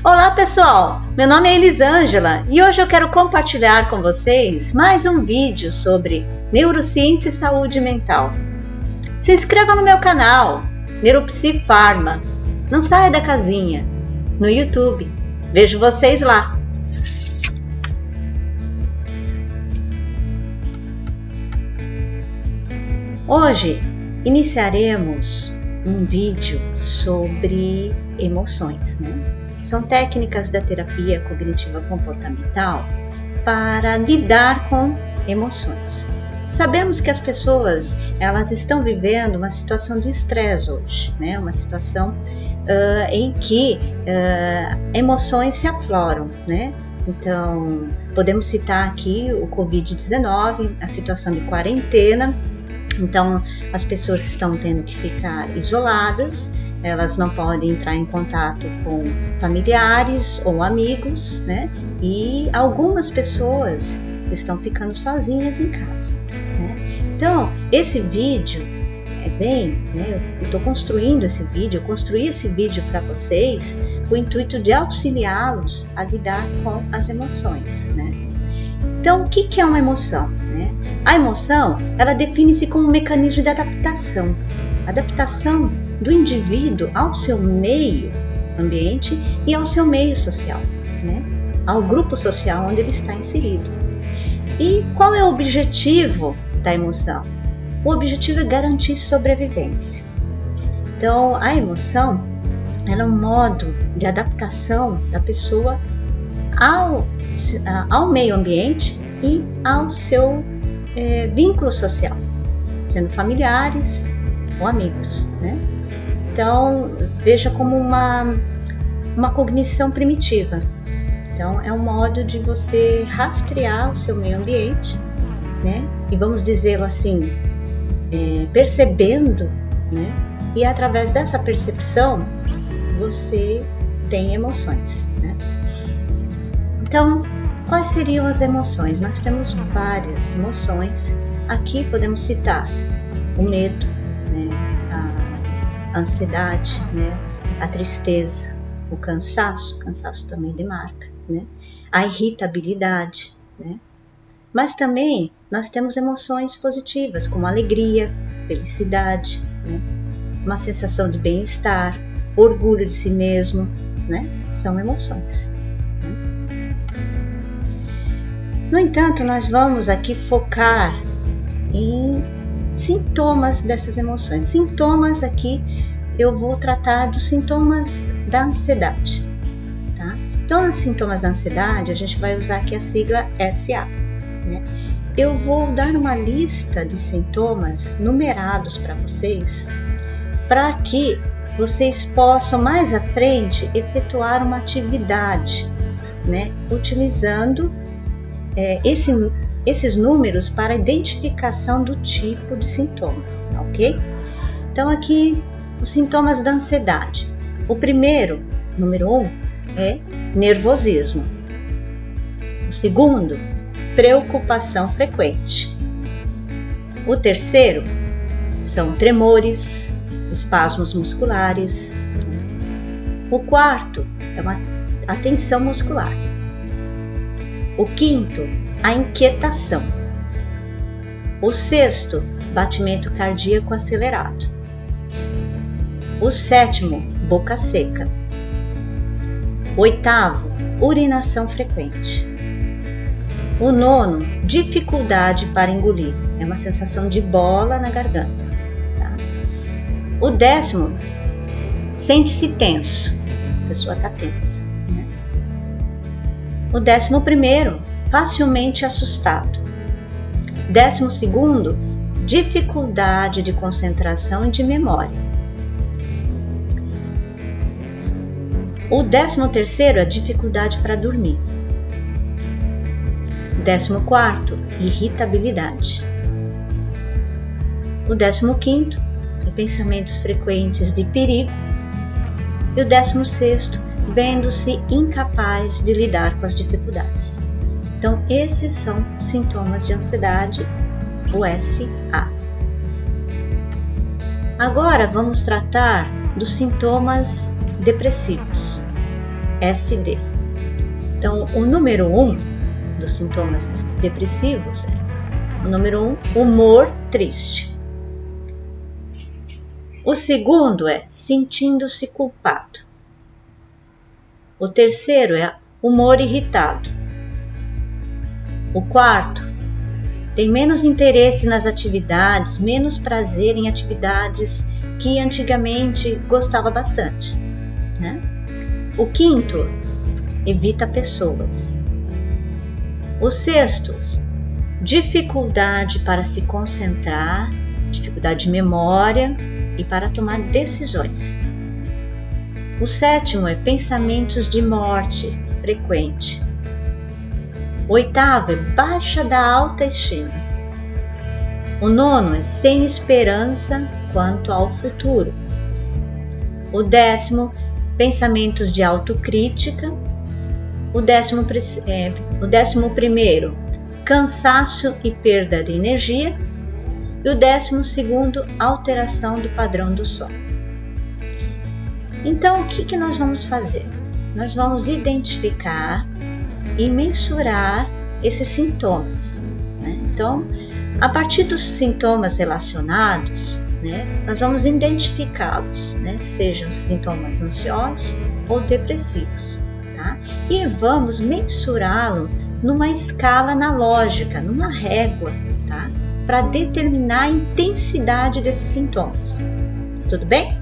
Olá pessoal, meu nome é Elisângela e hoje eu quero compartilhar com vocês mais um vídeo sobre neurociência e saúde mental. Se inscreva no meu canal, Neuropsi Pharma. Não saia da casinha, no YouTube. Vejo vocês lá. Hoje iniciaremos um vídeo sobre emoções, né? São técnicas da terapia cognitiva comportamental para lidar com emoções. Sabemos que as pessoas elas estão vivendo uma situação de estresse hoje, né? Uma situação em que emoções se afloram, né? Então, podemos citar aqui o Covid-19, a situação de quarentena. Então, as pessoas estão tendo que ficar isoladas, elas não podem entrar em contato com familiares ou amigos, né? E algumas pessoas estão ficando sozinhas em casa, né? Então, esse vídeo eu estou construindo esse vídeo, eu construí esse vídeo para vocês com o intuito de auxiliá-los a lidar com as emoções, né? Então, o que é uma emoção? Né? A emoção, ela define-se como um mecanismo de adaptação. Adaptação do indivíduo ao seu meio ambiente e ao seu meio social, né? Ao grupo social onde ele está inserido. E qual é o objetivo da emoção? O objetivo é garantir sobrevivência. Então, a emoção, ela é um modo de adaptação da pessoa ao meio ambiente e ao seu vínculo social, sendo familiares ou amigos, né? Então, veja como uma cognição primitiva. Então, é um modo de você rastrear o seu meio ambiente, né? E vamos dizê-lo assim, percebendo, né? E através dessa percepção, você tem emoções, né? Então, quais seriam as emoções? Nós temos várias emoções. Aqui podemos citar o medo, né? A ansiedade, né? A tristeza, o cansaço também demarca, né? A irritabilidade, né? Mas também nós temos emoções positivas, como alegria, felicidade, né? Uma sensação de bem-estar, orgulho de si mesmo, né? São emoções. No entanto, nós vamos aqui focar em sintomas dessas emoções. Sintomas aqui, eu vou tratar dos sintomas da ansiedade, tá? Então, os sintomas da ansiedade, a gente vai usar aqui a sigla SA, né? Eu vou dar uma lista de sintomas numerados para vocês, para que vocês possam mais à frente efetuar uma atividade, né? Utilizando esses números para identificação do tipo de sintoma, ok? Então aqui os sintomas da ansiedade. O primeiro, número 1, é nervosismo. O segundo, preocupação frequente. O terceiro são tremores, espasmos musculares. O quarto é uma tensão muscular. O quinto, a inquietação. O sexto, batimento cardíaco acelerado. O sétimo, boca seca. O oitavo, urinação frequente. O nono, dificuldade para engolir. É uma sensação de bola na garganta. Tá? O décimo, sente-se tenso. A pessoa está tensa. O 11º, facilmente assustado. 12º, dificuldade de concentração e de memória. O 13º, a dificuldade para dormir. 14º, irritabilidade. O 15º, pensamentos frequentes de perigo. E o 16º, vendo-se incapaz de lidar com as dificuldades. Então, esses são sintomas de ansiedade, o SA. Agora, vamos tratar dos sintomas depressivos. SD. Então, o número 1 dos sintomas depressivos é o número 1, humor triste. O segundo é sentindo-se culpado. O terceiro é humor irritado. O quarto tem menos interesse nas atividades, menos prazer em atividades que antigamente gostava bastante, né? O quinto, evita pessoas. O sexto, dificuldade para se concentrar, dificuldade de memória e para tomar decisões. O sétimo é pensamentos de morte frequente. O oitavo é baixa da autoestima. O nono é sem esperança quanto ao futuro. O décimo, pensamentos de autocrítica. O décimo primeiro, cansaço e perda de energia. E o 12º, alteração do padrão do sono. Então, o que nós vamos fazer? Nós vamos identificar e mensurar esses sintomas, né? Então, a partir dos sintomas relacionados, né, nós vamos identificá-los, né, sejam sintomas ansiosos ou depressivos, tá? E vamos mensurá-lo numa escala analógica, numa régua, tá? Para determinar a intensidade desses sintomas. Tudo bem?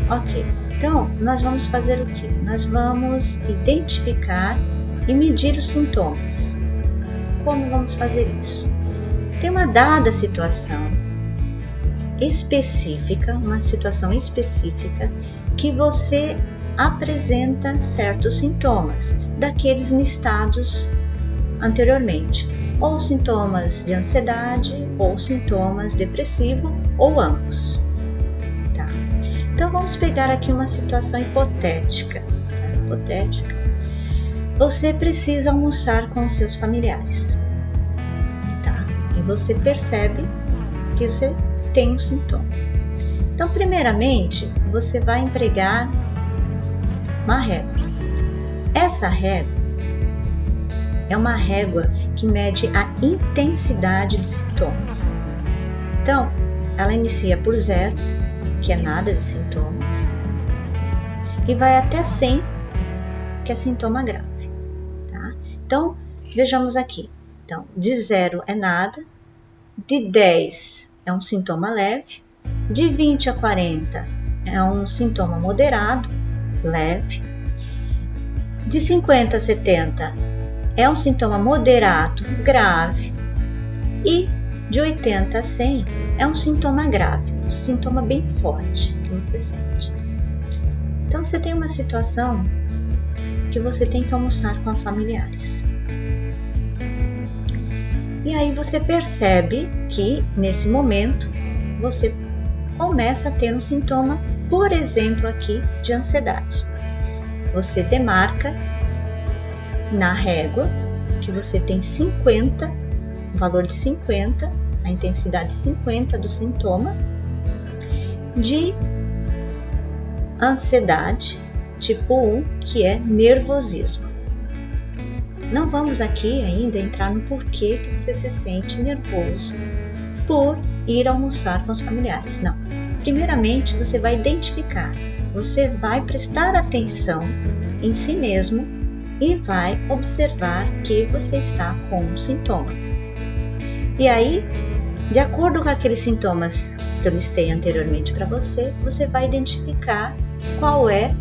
Ok. Então, nós vamos fazer o quê? Nós vamos identificar e medir os sintomas. Como vamos fazer isso? Tem uma dada situação específica, que você apresenta certos sintomas, daqueles listados anteriormente, ou sintomas de ansiedade, ou sintomas depressivos, ou ambos. Tá? Então, vamos pegar aqui uma situação hipotética. Tá? Hipotética. Você precisa almoçar com os seus familiares. Tá? E você percebe que você tem um sintoma. Então, primeiramente, você vai empregar uma régua. Essa régua é uma régua que mede a intensidade de sintomas. Então, ela inicia por 0, que é nada de sintomas, e vai até 100, que é sintoma grave. Tá? Então, vejamos aqui. Então, de 0 é nada, de 10 é um sintoma leve, de 20 a 40 é um sintoma moderado, leve, de 50 a 70 é um sintoma moderado, grave, e de 80 a 100 é um sintoma grave, um sintoma bem forte que você sente. Então, você tem uma situação que você tem que almoçar com familiares. E aí você percebe que, nesse momento, você começa a ter um sintoma, por exemplo, aqui, de ansiedade. Você demarca na régua que você tem 50, o valor de 50, a intensidade 50 do sintoma de ansiedade tipo 1, que é nervosismo. Não vamos aqui ainda entrar no porquê que você se sente nervoso por ir almoçar com os familiares. Não. Primeiramente, você vai identificar, você vai prestar atenção em si mesmo e vai observar que você está com um sintoma. E aí, de acordo com aqueles sintomas que eu listei anteriormente para você, você vai identificar qual é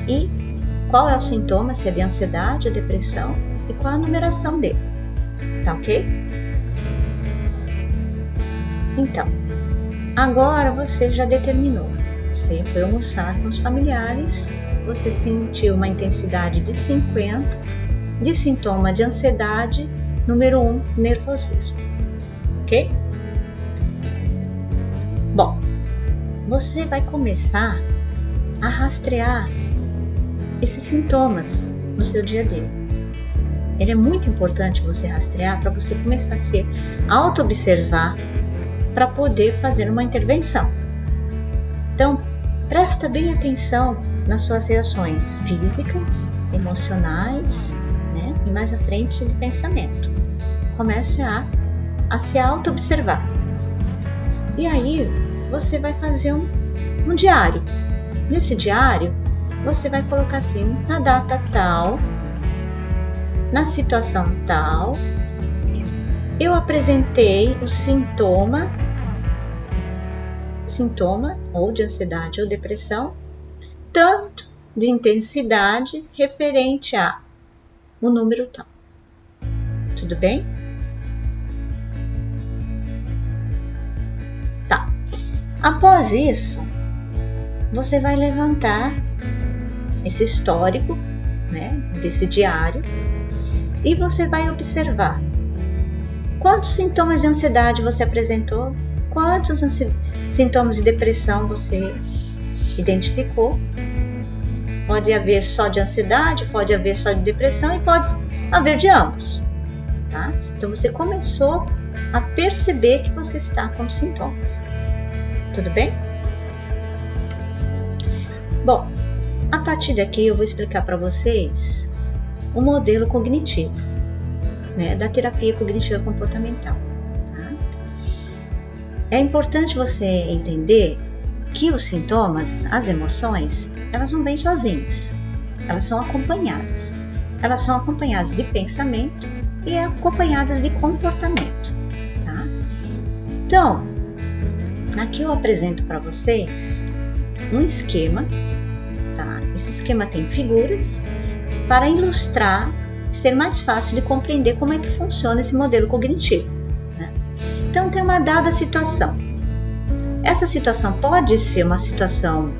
o sintoma, se é de ansiedade ou depressão, e qual a numeração dele. Tá ok? Então, agora você já determinou. Você foi almoçar com os familiares, você sentiu uma intensidade de 50 de sintoma de ansiedade, número 1, nervosismo. Ok? Bom, você vai começar a rastrear esses sintomas no seu dia a dia. Ele é muito importante você rastrear para você começar a se auto-observar para poder fazer uma intervenção. Então, presta bem atenção nas suas reações físicas, emocionais, né? E mais à frente de pensamento. Comece a se auto-observar. E aí você vai fazer um diário. Nesse diário, você vai colocar assim, na data tal, na situação tal, eu apresentei o sintoma ou de ansiedade ou depressão, tanto de intensidade referente a o número tal. Tudo bem? Tá. Após isso, você vai levantar esse histórico, né, desse diário, e você vai observar quantos sintomas de ansiedade você apresentou, quantos sintomas de depressão você identificou. Pode haver só de ansiedade, pode haver só de depressão e pode haver de ambos, tá? Então você começou a perceber que você está com sintomas. Tudo bem? Bom, a partir daqui eu vou explicar para vocês o modelo cognitivo, né, da terapia cognitiva comportamental. Tá? É importante você entender que os sintomas, as emoções, elas não vêm sozinhas, elas são acompanhadas. Elas são acompanhadas de pensamento e acompanhadas de comportamento. Tá? Então, aqui eu apresento para vocês um esquema. Tá? Esse esquema tem figuras para ilustrar, ser mais fácil de compreender como é que funciona esse modelo cognitivo. Né? Então, tem uma dada situação. Essa situação pode ser uma situação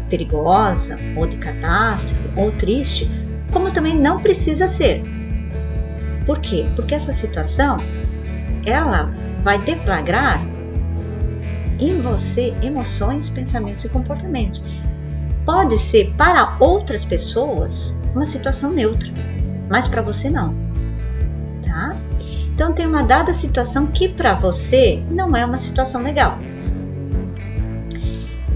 perigosa, ou de catástrofe, ou triste, como também não precisa ser. Por quê? Porque essa situação, ela vai deflagrar em você emoções, pensamentos e comportamentos. Pode ser para outras pessoas uma situação neutra, mas para você não, tá? Então tem uma dada situação que para você não é uma situação legal.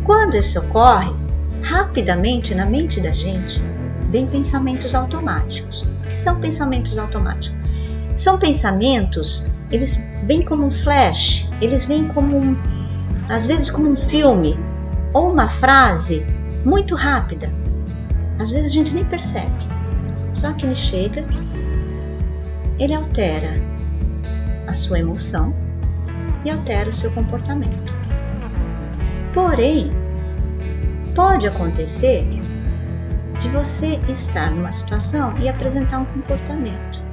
Quando isso ocorre, rapidamente na mente da gente vem pensamentos automáticos. O que são pensamentos automáticos? São pensamentos, eles vêm como um flash, eles vêm como às vezes como um filme ou uma frase muito rápida. Às vezes a gente nem percebe. Só que ele chega, ele altera a sua emoção e altera o seu comportamento. Porém, pode acontecer de você estar numa situação e apresentar um comportamento.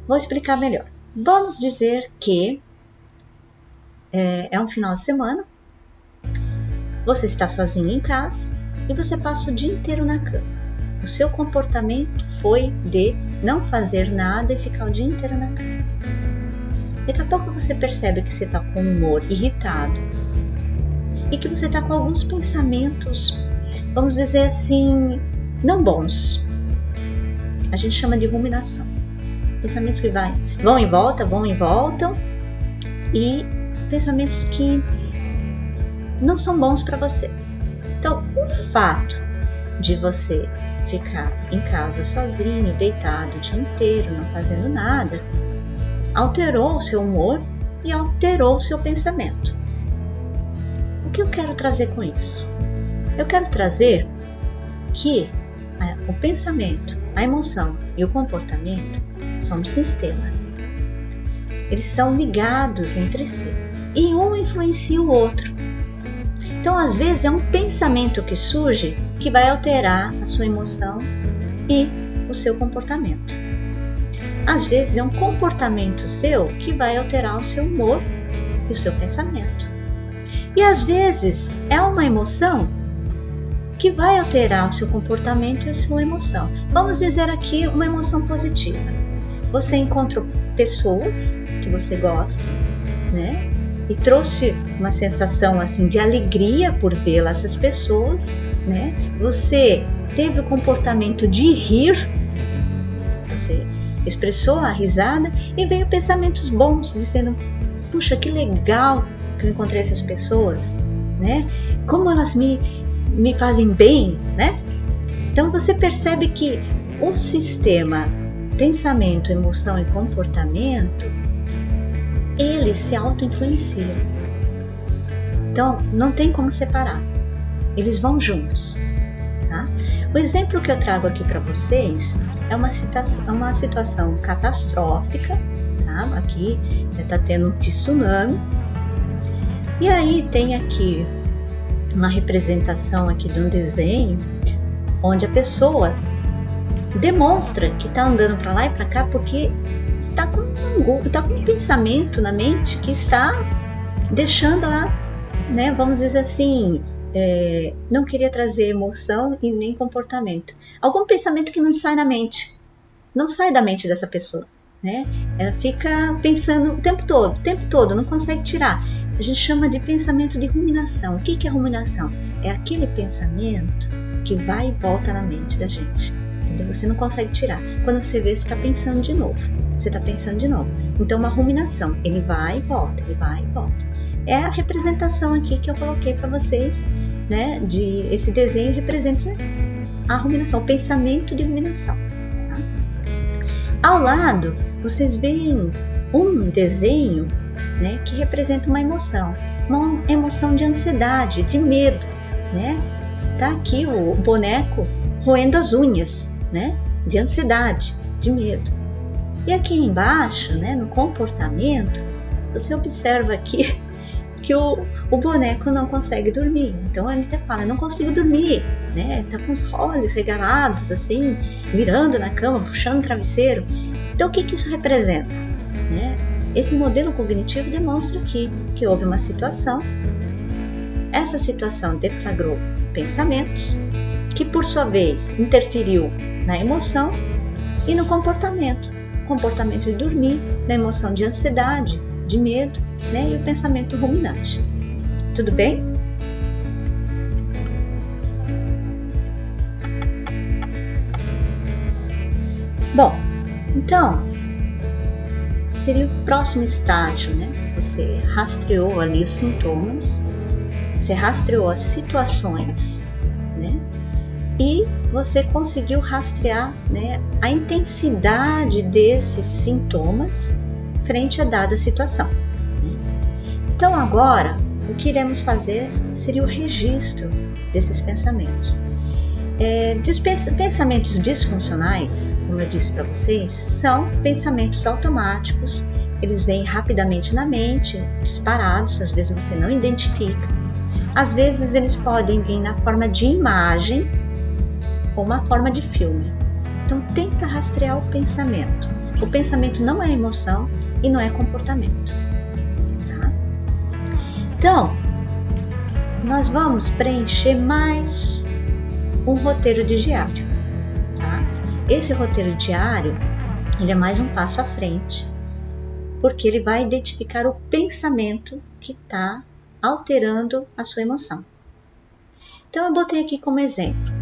Vou explicar melhor. Vamos dizer que é um final de semana, você está sozinho em casa e você passa o dia inteiro na cama. O seu comportamento foi de não fazer nada e ficar o dia inteiro na cama. Daqui a pouco você percebe que você está com o humor irritado e que você está com alguns pensamentos, vamos dizer assim, não bons. A gente chama de ruminação. Pensamentos que vão e voltam e pensamentos que não são bons para você. Então, o fato de você ficar em casa sozinho, deitado o dia inteiro, não fazendo nada, alterou o seu humor e alterou o seu pensamento. O que eu quero trazer com isso? Eu quero trazer que o pensamento, a emoção e o comportamento são um sistema. Eles são ligados entre si e um influencia o outro. Então, às vezes, é um pensamento que surge que vai alterar a sua emoção e o seu comportamento. Às vezes, é um comportamento seu que vai alterar o seu humor e o seu pensamento. E, às vezes, é uma emoção que vai alterar o seu comportamento e a sua emoção. Vamos dizer aqui uma emoção positiva. Você encontrou pessoas que você gosta, né? E trouxe uma sensação assim de alegria por vê-la, essas pessoas, né? Você teve o comportamento de rir, você expressou a risada e veio pensamentos bons, dizendo: puxa, que legal que eu encontrei essas pessoas, né? como elas me fazem bem, né? Então você percebe que o sistema pensamento, emoção e comportamento, eles se auto-influenciam. Então não tem como separar, eles vão juntos, tá? O exemplo que eu trago aqui para vocês é uma situação catastrófica, tá? Aqui está tendo um tsunami, e aí tem aqui uma representação aqui de um desenho onde a pessoa demonstra que está andando para lá e para cá porque está com um pensamento na mente que está deixando ela, né, vamos dizer assim, não queria trazer emoção e nem comportamento. Algum pensamento que não sai na mente, não sai da mente dessa pessoa, né? Ela fica pensando o tempo todo, não consegue tirar. A gente chama de pensamento de ruminação. O que é ruminação? É aquele pensamento que vai e volta na mente da gente. Entendeu? Você não consegue tirar. Quando você vê, você está pensando de novo. Então, uma ruminação. Ele vai e volta, ele vai e volta. É a representação aqui que eu coloquei para vocês, né? Esse desenho representa a ruminação, o pensamento de ruminação. Tá? Ao lado, vocês veem um desenho, né, que representa uma emoção de ansiedade, de medo, né? Tá aqui o boneco roendo as unhas, né? De ansiedade, de medo. E aqui embaixo, né, no comportamento, você observa aqui que o boneco não consegue dormir. Então ele até fala, não consigo dormir, né? Tá com os olhos regalados, assim, virando na cama, puxando o travesseiro. Então o que isso representa, né? Esse modelo cognitivo demonstra aqui que houve uma situação, essa situação deflagrou pensamentos, que por sua vez interferiu na emoção e no comportamento de dormir, na emoção de ansiedade, de medo, né, e o pensamento ruminante. Tudo bem? Bom, então seria o próximo estágio, né? Você rastreou ali os sintomas, você rastreou as situações, né? E você conseguiu rastrear, né, a intensidade desses sintomas frente a dada situação. Então agora, o que iremos fazer seria o registro desses pensamentos. Pensamentos disfuncionais, como eu disse para vocês, são pensamentos automáticos, eles vêm rapidamente na mente, disparados, às vezes você não identifica, às vezes eles podem vir na forma de imagem ou uma forma de filme. Então tenta rastrear o pensamento. O pensamento não é emoção e não é comportamento. Tá? Então, nós vamos preencher mais um roteiro de diário. Tá? Esse roteiro diário, ele é mais um passo à frente, porque ele vai identificar o pensamento que está alterando a sua emoção. Então eu botei aqui como exemplo.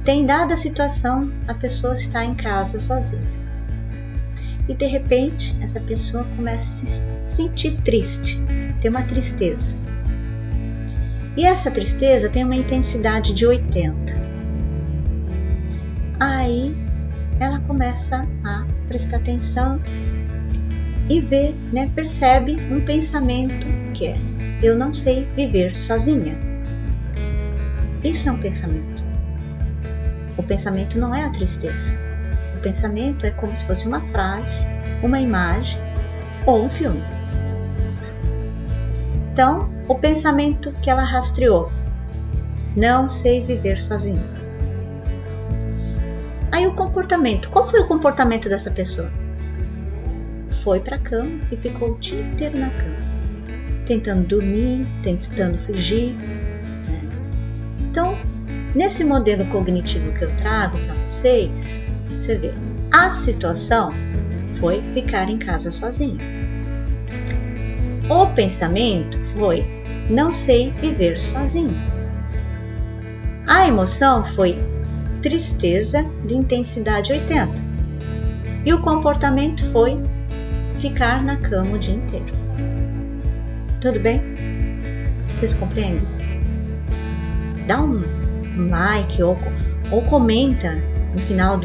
Tem dada a situação, a pessoa está em casa sozinha. E de repente, essa pessoa começa a se sentir triste, tem uma tristeza. E essa tristeza tem uma intensidade de 80. Aí ela começa a prestar atenção e vê, né, percebe um pensamento que é: eu não sei viver sozinha. Isso é um pensamento. O pensamento não é a tristeza. O pensamento é como se fosse uma frase, uma imagem ou um filme. Então, o pensamento que ela rastreou: não sei viver sozinha. Aí o comportamento. Qual foi o comportamento dessa pessoa? Foi para a cama e ficou o dia inteiro na cama, tentando dormir, tentando fugir. Né? Então, nesse modelo cognitivo que eu trago para vocês, você vê, a situação foi ficar em casa sozinha. O pensamento foi: não sei viver sozinho. A emoção foi tristeza de intensidade 80. E o comportamento foi ficar na cama o dia inteiro. Tudo bem? Vocês compreendem? dá um like ou comenta no final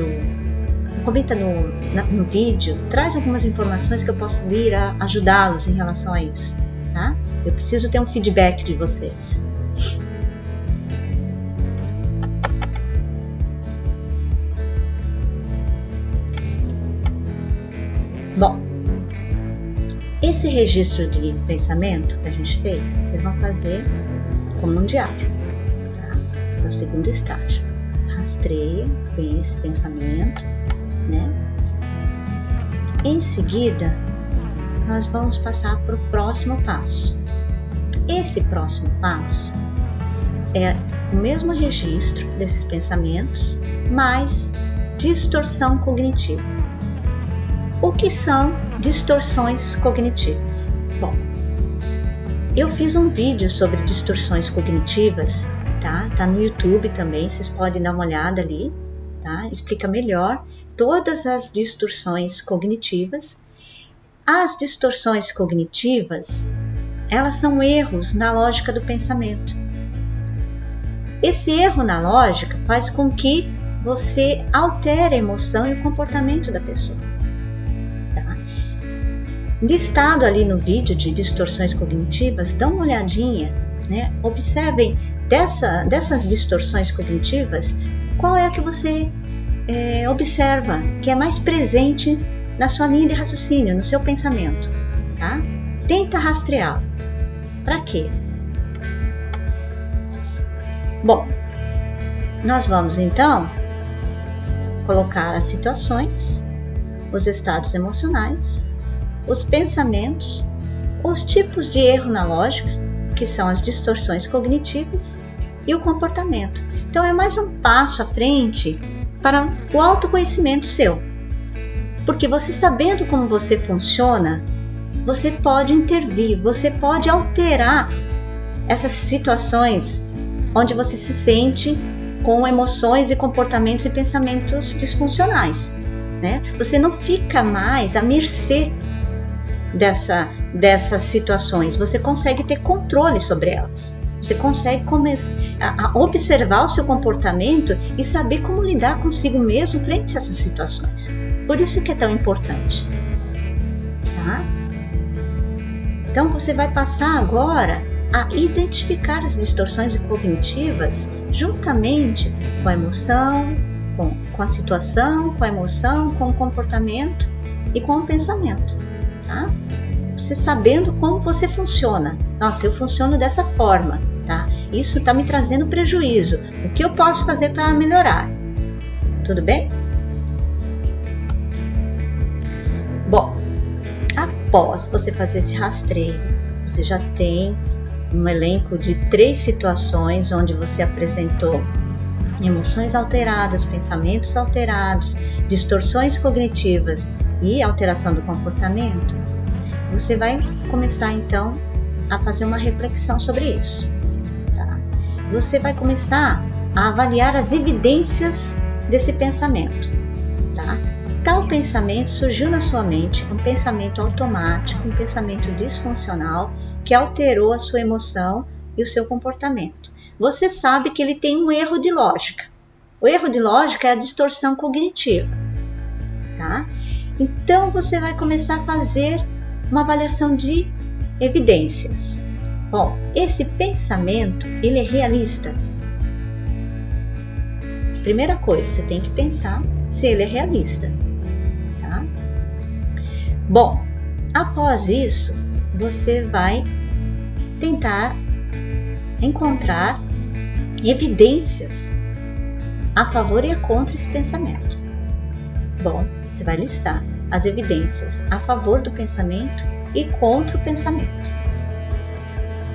comenta no vídeo, traz algumas informações que eu possa vir a ajudá-los em relação a isso, tá? Eu preciso ter um feedback de vocês. Bom, esse registro de pensamento que a gente fez, vocês vão fazer como um diário, tá? É o segundo estágio. Rastreia bem esse pensamento, né? Em seguida, nós vamos passar para o próximo passo. Esse próximo passo é o mesmo registro desses pensamentos, mas distorção cognitiva. O que são distorções cognitivas? Bom, eu fiz um vídeo sobre distorções cognitivas, tá? Tá no YouTube também, vocês podem dar uma olhada ali, tá? Explica melhor todas as distorções cognitivas. As distorções cognitivas, elas são erros na lógica do pensamento. Esse erro na lógica faz com que você altere a emoção e o comportamento da pessoa. Listado ali no vídeo de distorções cognitivas, dá uma olhadinha, né? Observem dessas distorções cognitivas, qual é a que você observa, que é mais presente na sua linha de raciocínio, no seu pensamento, tá? Tenta rastrear. Para quê? Bom, nós vamos então colocar as situações, os estados emocionais, os pensamentos, os tipos de erro na lógica, que são as distorções cognitivas, e o comportamento. Então é mais um passo à frente para o autoconhecimento seu. Porque você sabendo como você funciona, você pode intervir, você pode alterar essas situações onde você se sente com emoções e comportamentos e pensamentos disfuncionais, né? Você não fica mais à mercê dessas situações, você consegue ter controle sobre elas, você consegue começar a observar o seu comportamento e saber como lidar consigo mesmo frente a essas situações. Por isso que é tão importante, tá? Então você vai passar agora a identificar as distorções cognitivas juntamente com a emoção, com a situação, com a emoção, com o comportamento e com o pensamento. Tá? Você sabendo como você funciona. Nossa, eu funciono dessa forma, tá? Isso está me trazendo prejuízo. O que eu posso fazer para melhorar? Tudo bem? Bom, após você fazer esse rastreio, você já tem um elenco de 3 situações onde você apresentou emoções alteradas, pensamentos alterados, distorções cognitivas e alteração do comportamento. Você vai começar então a fazer uma reflexão sobre isso, tá? Você vai começar a avaliar as evidências desse pensamento, tá? Tal pensamento surgiu na sua mente, um pensamento automático, um pensamento disfuncional que alterou a sua emoção e o seu comportamento. Você sabe que ele tem um erro de lógica. O erro de lógica é a distorção cognitiva, tá? Então você vai começar a fazer uma avaliação de evidências. Bom, esse pensamento, ele é realista? Primeira coisa, você tem que pensar se ele é realista, tá? Bom, após isso, você vai tentar encontrar evidências a favor e a contra esse pensamento. Bom, você vai listar as evidências a favor do pensamento e contra o pensamento.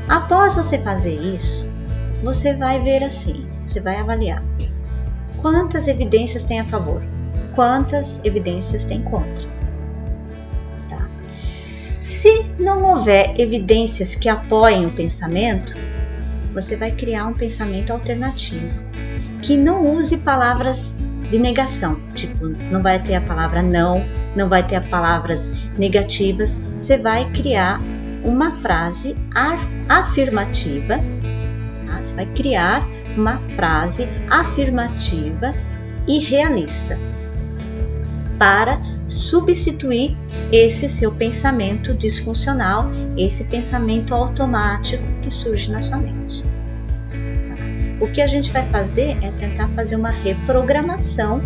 Após você fazer isso, você vai ver assim, você vai avaliar quantas evidências tem a favor, quantas evidências tem contra. Tá? Se não houver evidências que apoiem o pensamento, você vai criar um pensamento alternativo, que não use palavras de negação, tipo, não vai ter a palavra não vai ter palavras negativas, você vai criar uma frase afirmativa, tá? Você vai criar uma frase afirmativa e realista para substituir esse seu pensamento disfuncional, esse pensamento automático que surge na sua mente. O que a gente vai fazer é tentar fazer uma reprogramação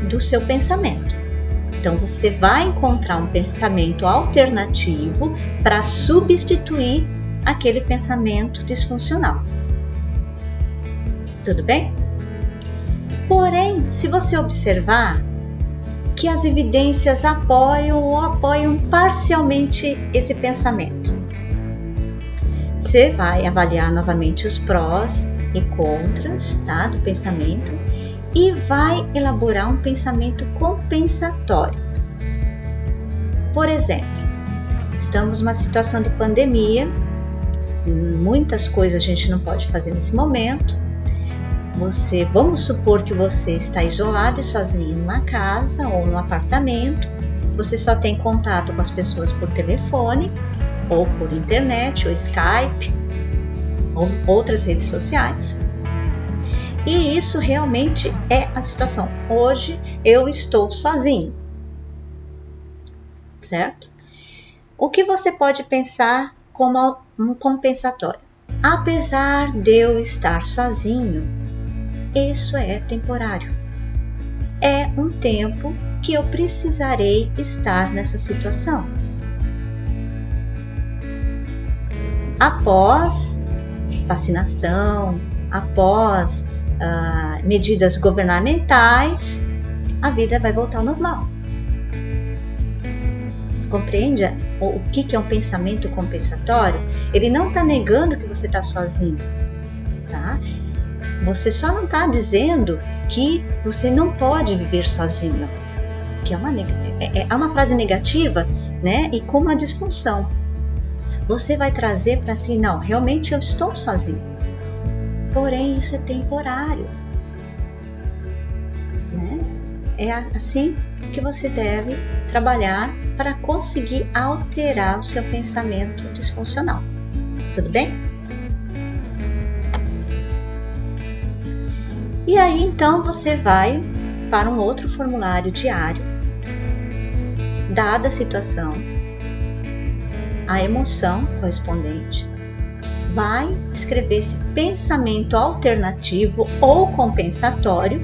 do seu pensamento. Então você vai encontrar um pensamento alternativo para substituir aquele pensamento disfuncional. Tudo bem? Porém, se você observar que as evidências apoiam ou apoiam parcialmente esse pensamento, você vai avaliar novamente os prós e contras, tá, do pensamento e vai elaborar um pensamento compensatório. Por exemplo, estamos numa situação de pandemia, muitas coisas a gente não pode fazer nesse momento. Vamos supor que você está isolado e sozinho numa casa ou num apartamento, você só tem contato com as pessoas por telefone, ou por internet, ou Skype, ou outras redes sociais. E isso realmente é a situação. Hoje eu estou sozinho, certo? O que você pode pensar como um compensatório? Apesar de eu estar sozinho, isso é temporário. É um tempo que eu precisarei estar nessa situação. Após vacinação, após medidas governamentais, a vida vai voltar ao normal. Compreende o que é um pensamento compensatório? Ele não está negando que você está sozinho, tá? Você só não está dizendo que você não pode viver sozinho, que é uma frase negativa, né? E com uma disfunção. Você vai trazer para si, não, realmente eu estou sozinho. Porém, isso é temporário. Né? É assim que você deve trabalhar para conseguir alterar o seu pensamento disfuncional. Tudo bem? E aí, então, você vai para um outro formulário diário, dada a situação, a emoção correspondente, vai escrever esse pensamento alternativo ou compensatório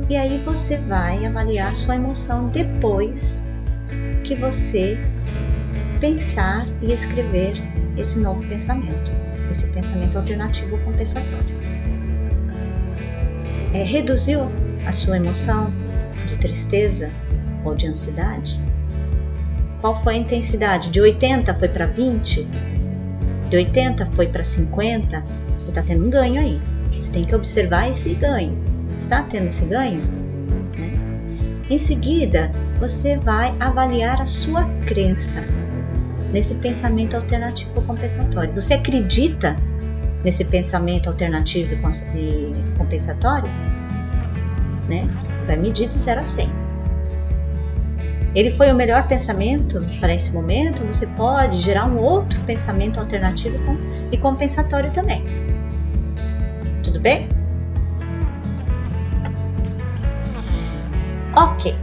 e aí você vai avaliar a sua emoção depois que você pensar e escrever esse novo pensamento, esse pensamento alternativo compensatório. Reduziu a sua emoção de tristeza ou de ansiedade? Qual foi a intensidade? De 80 foi para 20? De 80 foi para 50? Você está tendo um ganho aí. Você tem que observar esse ganho. Está tendo esse ganho? Né? Em seguida, você vai avaliar a sua crença nesse pensamento alternativo compensatório. Você acredita nesse pensamento alternativo e compensatório? Né? Vai medir de 0 a 100. Ele foi o melhor pensamento para esse momento? Você pode gerar um outro pensamento alternativo e compensatório também. Tudo bem? Ok.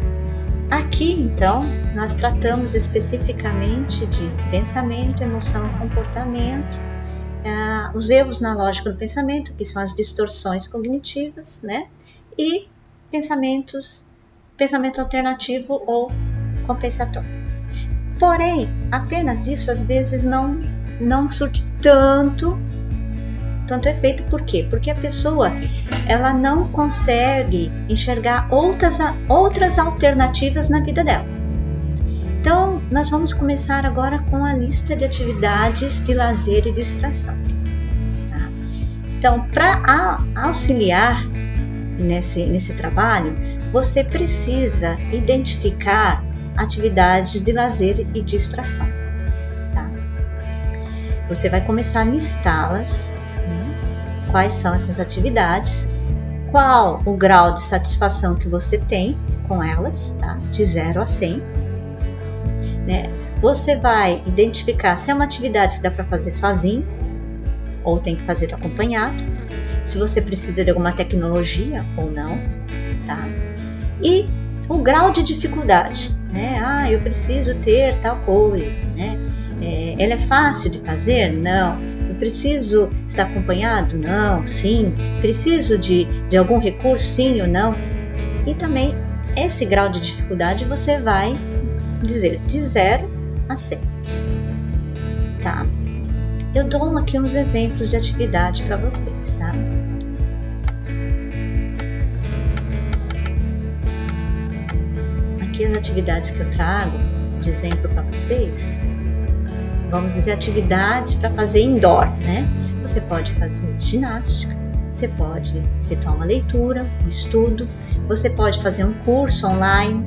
Aqui, então, nós tratamos especificamente de pensamento, emoção e comportamento, os erros na lógica do pensamento, que são as distorções cognitivas, né? E pensamento alternativo ou compensatório. Porém, apenas isso às vezes não surte tanto efeito. Por quê? Porque a pessoa ela não consegue enxergar outras alternativas na vida dela. Então, nós vamos começar agora com a lista de atividades de lazer e distração. Tá? Então, para auxiliar nesse trabalho, você precisa identificar atividades de lazer e distração. Tá? Você vai começar a listá-las, quais são essas atividades, qual o grau de satisfação que você tem com elas, tá? De 0 a 100. Né? Você vai identificar se é uma atividade que dá para fazer sozinho, ou tem que fazer acompanhado, se você precisa de alguma tecnologia ou não, tá? E o grau de dificuldade, né? Eu preciso ter tal coisa, né? Ela é fácil de fazer? Não. Eu preciso estar acompanhado? Não. Sim. Preciso de algum recurso? Sim ou não? E também esse grau de dificuldade você vai dizer de 0 a 100, tá? Eu dou aqui uns exemplos de atividade para vocês, tá? Aqui as atividades que eu trago de exemplo para vocês, vamos dizer atividades para fazer indoor, né? Você pode fazer ginástica, você pode efetuar uma leitura, um estudo, você pode fazer um curso online,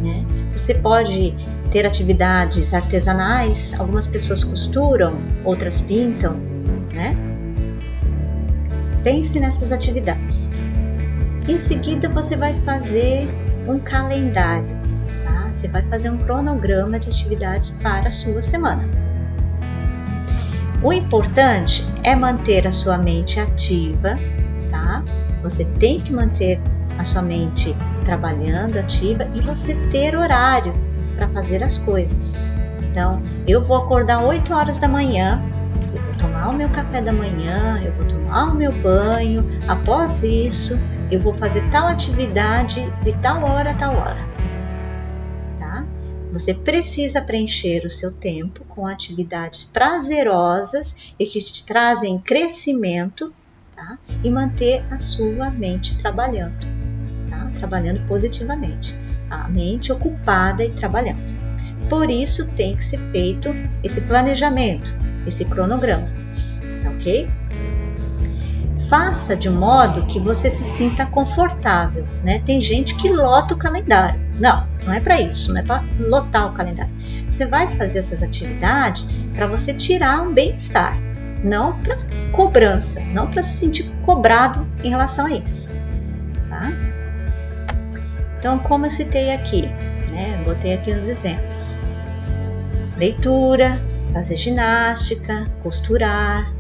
né? Você pode ter atividades artesanais, algumas pessoas costuram, outras pintam, né? Pense nessas atividades. Em seguida você vai fazer um calendário, tá? Você vai fazer um cronograma de atividades para a sua semana. O importante é manter a sua mente ativa, tá? Você tem que manter a sua mente trabalhando, ativa, e você ter horário para fazer as coisas. Então, eu vou acordar 8 horas da manhã, eu vou tomar o meu café da manhã, eu vou tomar o meu banho, após isso, eu vou fazer tal atividade de tal hora a tal hora, tá? Você precisa preencher o seu tempo com atividades prazerosas e que te trazem crescimento, tá? E manter a sua mente trabalhando, tá? Trabalhando positivamente, a mente ocupada e trabalhando. Por isso tem que ser feito esse planejamento, esse cronograma, tá ok? Faça de um modo que você se sinta confortável, né? Tem gente que lota o calendário. Não é para isso, não é para lotar o calendário. Você vai fazer essas atividades para você tirar um bem-estar, não para cobrança, não para se sentir cobrado em relação a isso, tá? Então, como eu citei aqui, né? Eu botei aqui os exemplos: leitura, fazer ginástica, costurar,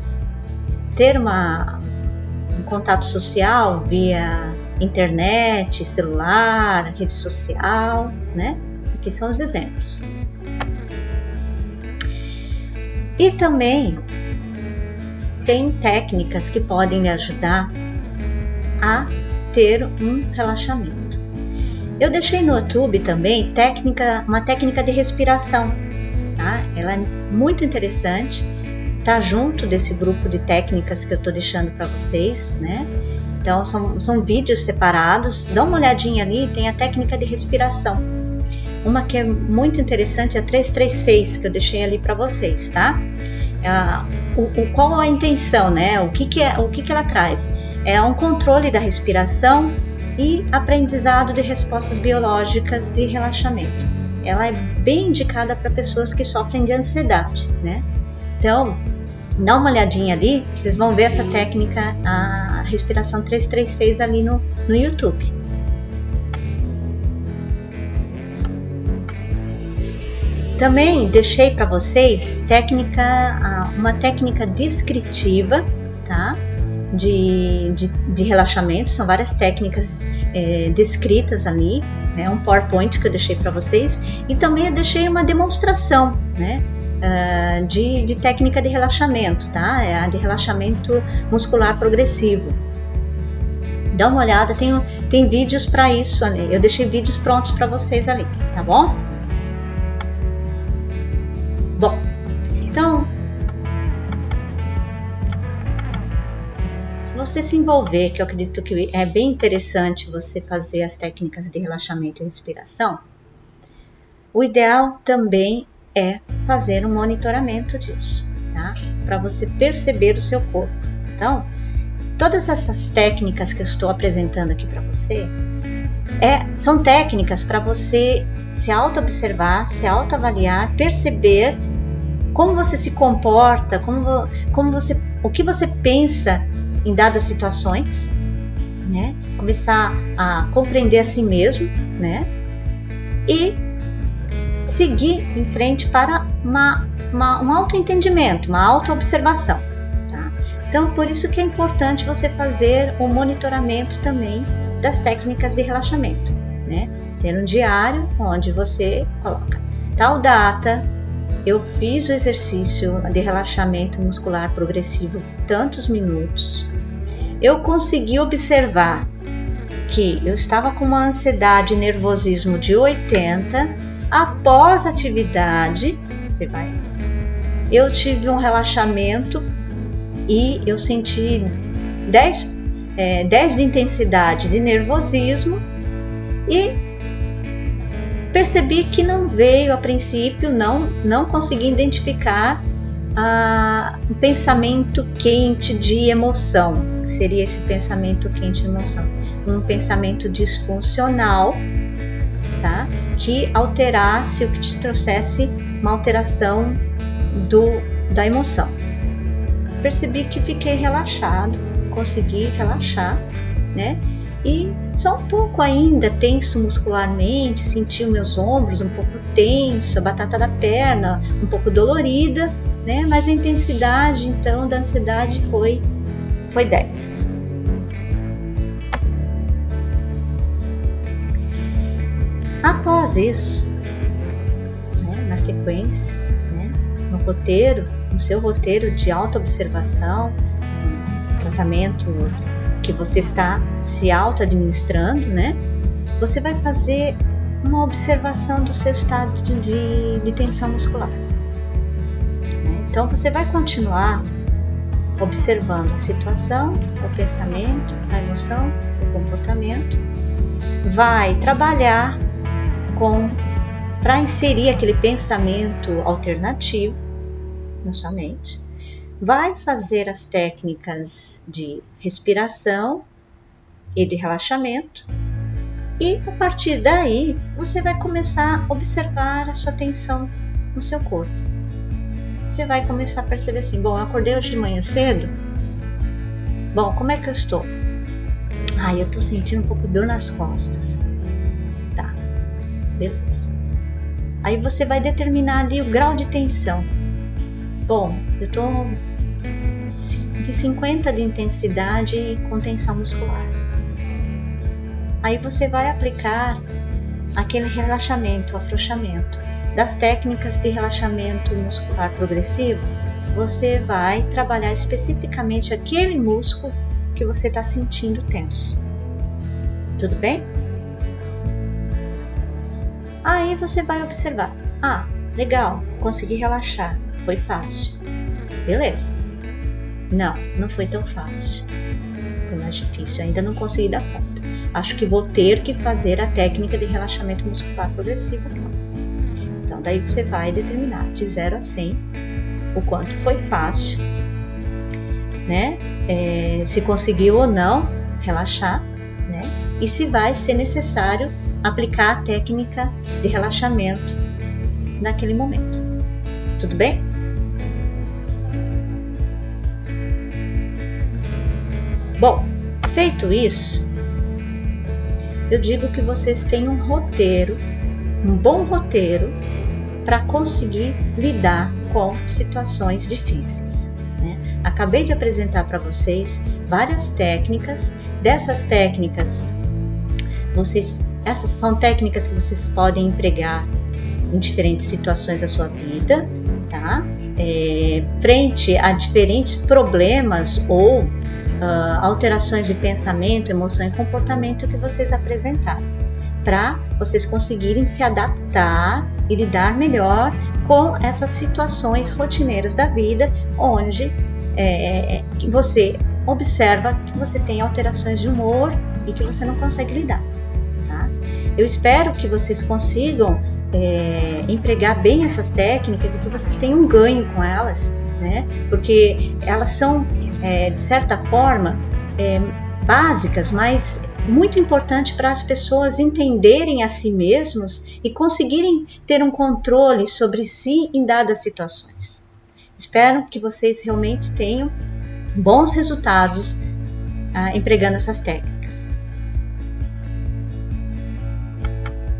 ter um contato social via internet, celular, rede social, né? Aqui são os exemplos. E também tem técnicas que podem lhe ajudar a ter um relaxamento. Eu deixei no YouTube também uma técnica de respiração, tá? Ela é muito interessante, tá junto desse grupo de técnicas que eu tô deixando para vocês, né? Então são vídeos separados, dá uma olhadinha ali, tem a técnica de respiração. Uma que é muito interessante é a 336, que eu deixei ali para vocês, tá? Qual a intenção, né? O que ela traz? É um controle da respiração e aprendizado de respostas biológicas de relaxamento. Ela é bem indicada para pessoas que sofrem de ansiedade, né? Então, dá uma olhadinha ali, vocês vão ver essa técnica, a respiração 336 ali no YouTube. Também deixei para vocês uma técnica descritiva, tá? De relaxamento, são várias técnicas descritas ali, né? Um PowerPoint que eu deixei para vocês, e também eu deixei uma demonstração, né? De técnica de relaxamento, tá? É a de relaxamento muscular progressivo. Dá uma olhada, tem vídeos para isso ali, eu deixei vídeos prontos para vocês ali, tá bom? Bom, então, se você se envolver, que eu acredito que é bem interessante você fazer as técnicas de relaxamento e respiração, o ideal também é fazer um monitoramento disso, tá? Para você perceber o seu corpo. Então, todas essas técnicas que eu estou apresentando aqui para você são técnicas para você se auto-observar, se auto-avaliar, perceber como você se comporta, o que você pensa em dadas situações, né? Começar a compreender a si mesmo, né? E seguir em frente para um autoentendimento, uma autoobservação, tá? Então, por isso que é importante você fazer o monitoramento também das técnicas de relaxamento, né? Ter um diário onde você coloca tal data, eu fiz o exercício de relaxamento muscular progressivo tantos minutos, eu consegui observar que eu estava com uma ansiedade e nervosismo de 80, após a atividade, eu tive um relaxamento e eu senti 10 de intensidade de nervosismo e percebi que não veio a princípio, não consegui identificar um pensamento quente de emoção, que seria esse pensamento quente de emoção, um pensamento disfuncional, tá? Que alterasse, o que te trouxesse uma alteração da emoção. Percebi que fiquei relaxado, consegui relaxar, né? E só um pouco ainda tenso muscularmente, senti os meus ombros um pouco tenso, a batata da perna um pouco dolorida, né? Mas a intensidade então da ansiedade foi 10. Após isso, né, na sequência, né, no seu roteiro de autoobservação, tratamento que você está se auto-administrando, né? Você vai fazer uma observação do seu estado de tensão muscular. Então, você vai continuar observando a situação, o pensamento, a emoção, o comportamento. Vai trabalhar para inserir aquele pensamento alternativo na sua mente. Vai fazer as técnicas de respiração e de relaxamento e a partir daí você vai começar a observar a sua tensão no seu corpo. Você vai começar a perceber assim, bom, eu acordei hoje de manhã cedo, bom, como é que eu estou? Eu estou sentindo um pouco de dor nas costas. Tá, beleza. Aí você vai determinar ali o grau de tensão. Bom, eu estou de 50 de intensidade com tensão muscular. Aí você vai aplicar aquele relaxamento, afrouxamento. Das técnicas de relaxamento muscular progressivo, você vai trabalhar especificamente aquele músculo que você está sentindo tenso. Tudo bem? Aí você vai observar. Legal, consegui relaxar, foi fácil. Beleza. Não foi tão fácil. Foi mais difícil, ainda não consegui dar conta. Acho que vou ter que fazer a técnica de relaxamento muscular progressivo. Então, daí você vai determinar de 0 a 100 o quanto foi fácil, né? Se conseguiu ou não relaxar, né? E se vai ser necessário aplicar a técnica de relaxamento naquele momento. Tudo bem? Bom, feito isso, eu digo que vocês têm um bom roteiro para conseguir lidar com situações difíceis, né? Acabei de apresentar para vocês várias técnicas. Dessas técnicas, essas são técnicas que vocês podem empregar em diferentes situações da sua vida, tá? Frente a diferentes problemas ou alterações de pensamento, emoção e comportamento que vocês apresentaram, para vocês conseguirem se adaptar e lidar melhor com essas situações rotineiras da vida, onde você observa que você tem alterações de humor e que você não consegue lidar, tá? Eu espero que vocês consigam empregar bem essas técnicas e que vocês tenham um ganho com elas, né? Porque elas são, de certa forma, básicas, mas muito importante para as pessoas entenderem a si mesmos e conseguirem ter um controle sobre si em dadas situações. Espero que vocês realmente tenham bons resultados empregando essas técnicas.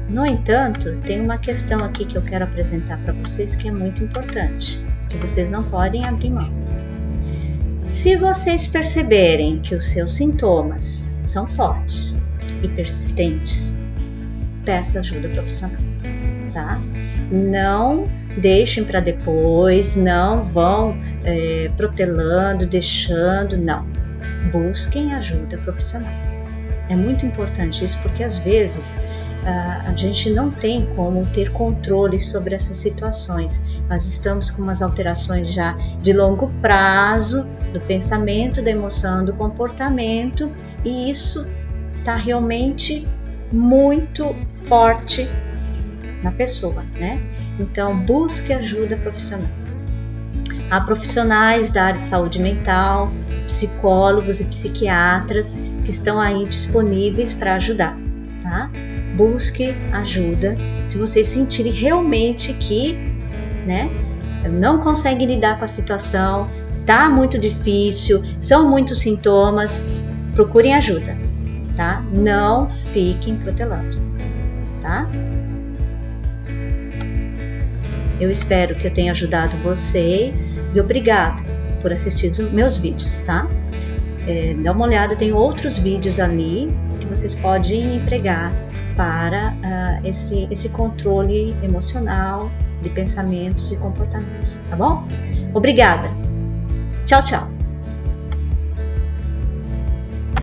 No entanto, tem uma questão aqui que eu quero apresentar para vocês que é muito importante, que vocês não podem abrir mão. Se vocês perceberem que os seus sintomas são fortes e persistentes, peça ajuda profissional, tá? Não deixem para depois, não vão protelando, deixando, não. Busquem ajuda profissional. É muito importante isso, porque às vezes a gente não tem como ter controle sobre essas situações. Nós estamos com umas alterações já de longo prazo do pensamento, da emoção, do comportamento, e isso está realmente muito forte na pessoa, né? Então, busque ajuda profissional. Há profissionais da área de saúde mental, psicólogos e psiquiatras que estão aí disponíveis para ajudar, tá? Busque ajuda se vocês sentirem realmente que, né, não conseguem lidar com a situação, tá muito difícil, são muitos sintomas, procurem ajuda, tá? Não fiquem protelando, tá? Eu espero que eu tenha ajudado vocês e obrigada por assistir os meus vídeos, tá? Dá uma olhada, tem outros vídeos ali que vocês podem empregar para esse controle emocional de pensamentos e comportamentos, tá bom? Obrigada! Tchau, tchau!